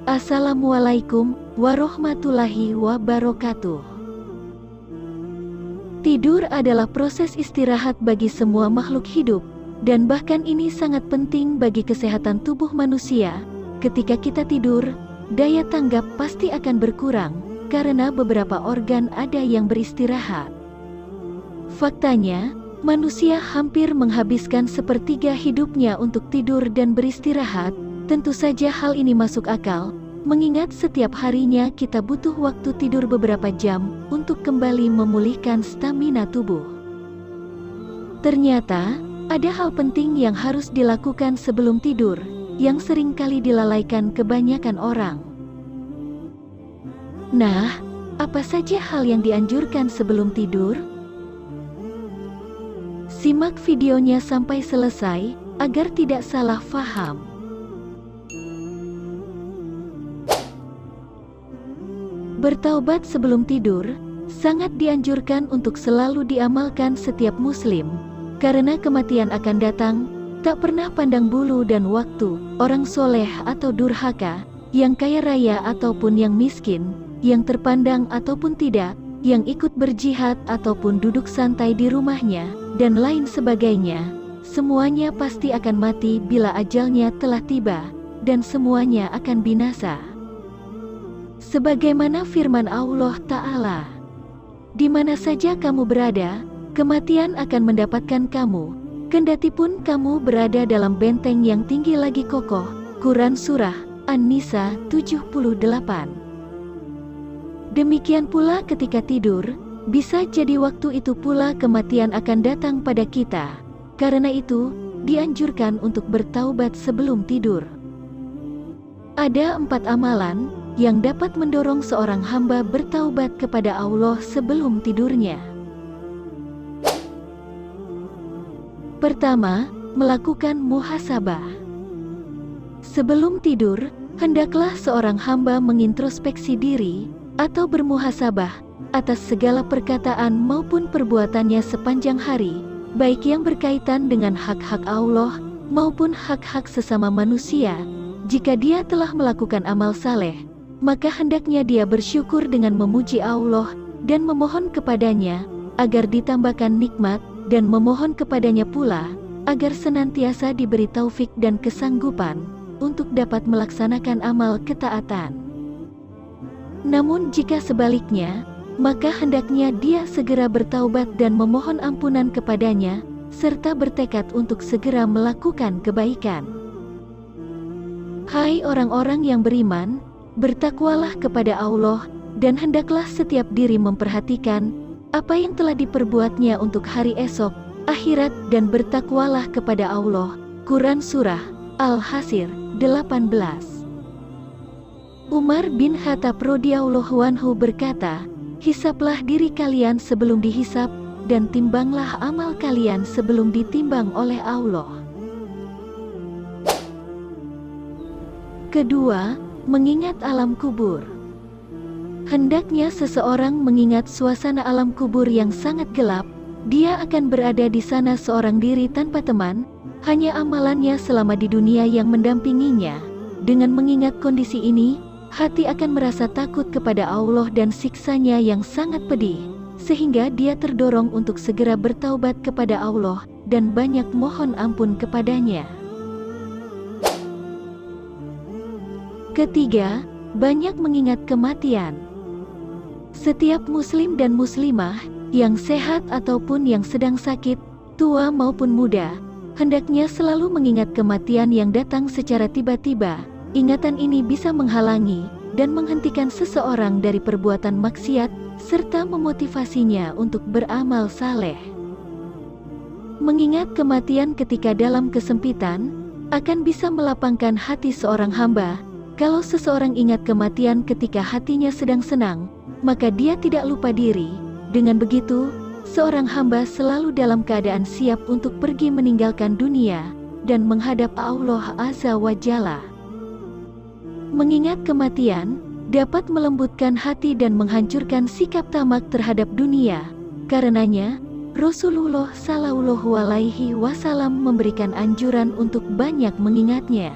Assalamualaikum warahmatullahi wabarakatuh. Tidur adalah proses istirahat bagi semua makhluk hidup, dan bahkan ini sangat penting bagi kesehatan tubuh manusia. Ketika kita tidur, daya tanggap pasti akan berkurang, karena beberapa organ ada yang beristirahat. Faktanya, manusia hampir menghabiskan sepertiga hidupnya untuk tidur dan beristirahat. Tentu saja hal ini masuk akal, mengingat setiap harinya kita butuh waktu tidur beberapa jam untuk kembali memulihkan stamina tubuh. Ternyata, ada hal penting yang harus dilakukan sebelum tidur, yang seringkali dilalaikan kebanyakan orang. Nah, apa saja hal yang dianjurkan sebelum tidur? Simak videonya sampai selesai, agar tidak salah faham. Bertaubat sebelum tidur, sangat dianjurkan untuk selalu diamalkan setiap muslim, karena kematian akan datang, tak pernah pandang bulu dan waktu, orang soleh atau durhaka, yang kaya raya ataupun yang miskin, yang terpandang ataupun tidak, yang ikut berjihad ataupun duduk santai di rumahnya, dan lain sebagainya. Semuanya pasti akan mati bila ajalnya telah tiba, dan semuanya akan binasa. Sebagaimana firman Allah Ta'ala, "Di mana saja kamu berada, kematian akan mendapatkan kamu, kendatipun kamu berada dalam benteng yang tinggi lagi kokoh." Quran Surah An-Nisa 78. Demikian pula ketika tidur, bisa jadi waktu itu pula kematian akan datang pada kita. Karena itu, dianjurkan untuk bertaubat sebelum tidur. Ada 4 amalan yang dapat mendorong seorang hamba bertaubat kepada Allah sebelum tidurnya. Pertama, melakukan muhasabah. Sebelum tidur, hendaklah seorang hamba mengintrospeksi diri atau bermuhasabah atas segala perkataan maupun perbuatannya sepanjang hari, baik yang berkaitan dengan hak-hak Allah maupun hak-hak sesama manusia. Jika dia telah melakukan amal saleh, maka hendaknya dia bersyukur dengan memuji Allah dan memohon kepadanya agar ditambahkan nikmat, dan memohon kepadanya pula agar senantiasa diberi taufik dan kesanggupan untuk dapat melaksanakan amal ketaatan. Namun jika sebaliknya, maka hendaknya dia segera bertaubat dan memohon ampunan kepadanya, serta bertekad untuk segera melakukan kebaikan. Hai orang-orang yang beriman, bertakwalah kepada Allah, dan hendaklah setiap diri memperhatikan apa yang telah diperbuatnya untuk hari esok, akhirat, dan bertakwalah kepada Allah. Quran Surah Al-Hashr 18. Umar bin Khattab radhiyallahu anhu berkata, "Hisablah diri kalian sebelum dihisab, dan timbanglah amal kalian sebelum ditimbang oleh Allah." Kedua, mengingat alam kubur. Hendaknya seseorang mengingat suasana alam kubur yang sangat gelap. Dia akan berada di sana seorang diri tanpa teman, hanya amalannya selama di dunia yang mendampinginya. Dengan mengingat kondisi ini, hati akan merasa takut kepada Allah dan siksanya yang sangat pedih, sehingga dia terdorong untuk segera bertaubat kepada Allah dan banyak mohon ampun kepadanya. Ketiga, banyak mengingat kematian. Setiap muslim dan muslimah yang sehat ataupun yang sedang sakit, tua maupun muda, hendaknya selalu mengingat kematian yang datang secara tiba-tiba. Ingatan ini bisa menghalangi dan menghentikan seseorang dari perbuatan maksiat, serta memotivasinya untuk beramal saleh. Mengingat kematian ketika dalam kesempitan, akan bisa melapangkan hati seorang hamba. Kalau seseorang ingat kematian ketika hatinya sedang senang, maka dia tidak lupa diri. Dengan begitu, seorang hamba selalu dalam keadaan siap untuk pergi meninggalkan dunia dan menghadap Allah Azza wa Jalla. Mengingat kematian dapat melembutkan hati dan menghancurkan sikap tamak terhadap dunia. Karenanya, Rasulullah Shallallahu Alaihi Wasallam memberikan anjuran untuk banyak mengingatnya.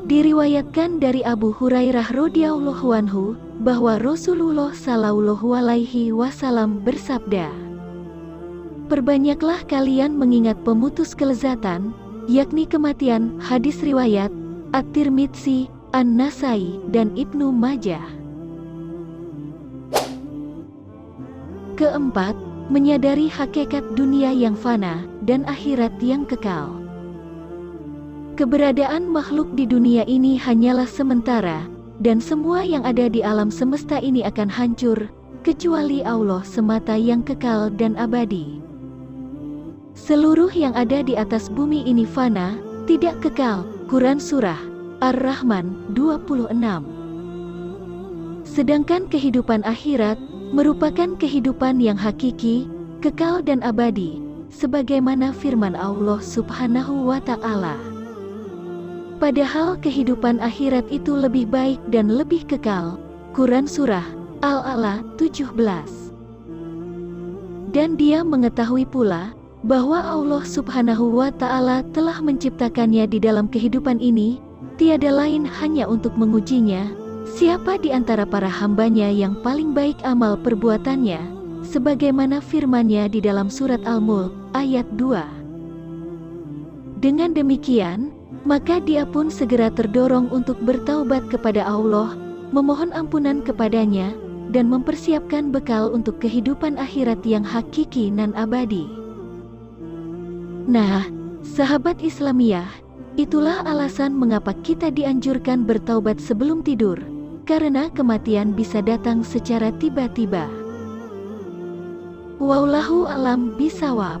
Diriwayatkan dari Abu Hurairah radhiyallahu anhu bahwa Rasulullah shallallahu alaihi wasallam bersabda, "Perbanyaklah kalian mengingat pemutus kelezatan, yakni kematian." Hadis riwayat At-Tirmidzi, An-Nasai, dan Ibnu Majah. Keempat, menyadari hakikat dunia yang fana dan akhirat yang kekal. Keberadaan makhluk di dunia ini hanyalah sementara, dan semua yang ada di alam semesta ini akan hancur, kecuali Allah semata yang kekal dan abadi. Seluruh yang ada di atas bumi ini fana, tidak kekal. Quran Surah Ar-Rahman 26. Sedangkan kehidupan akhirat merupakan kehidupan yang hakiki, kekal dan abadi, sebagaimana firman Allah Subhanahu wa Ta'ala. Padahal kehidupan akhirat itu lebih baik dan lebih kekal. Quran Surah Al-A'la 17. Dan dia mengetahui pula bahwa Allah Subhanahu wa Ta'ala telah menciptakannya di dalam kehidupan ini, tiada lain hanya untuk mengujinya, siapa di antara para hambanya yang paling baik amal perbuatannya, sebagaimana firman-Nya di dalam surat Al-Mulk ayat 2. Dengan demikian, maka dia pun segera terdorong untuk bertaubat kepada Allah, memohon ampunan kepadanya, dan mempersiapkan bekal untuk kehidupan akhirat yang hakiki dan abadi. Nah, sahabat Islamiyah, itulah alasan mengapa kita dianjurkan bertaubat sebelum tidur, karena kematian bisa datang secara tiba-tiba. Wallahu a'lam bishawab.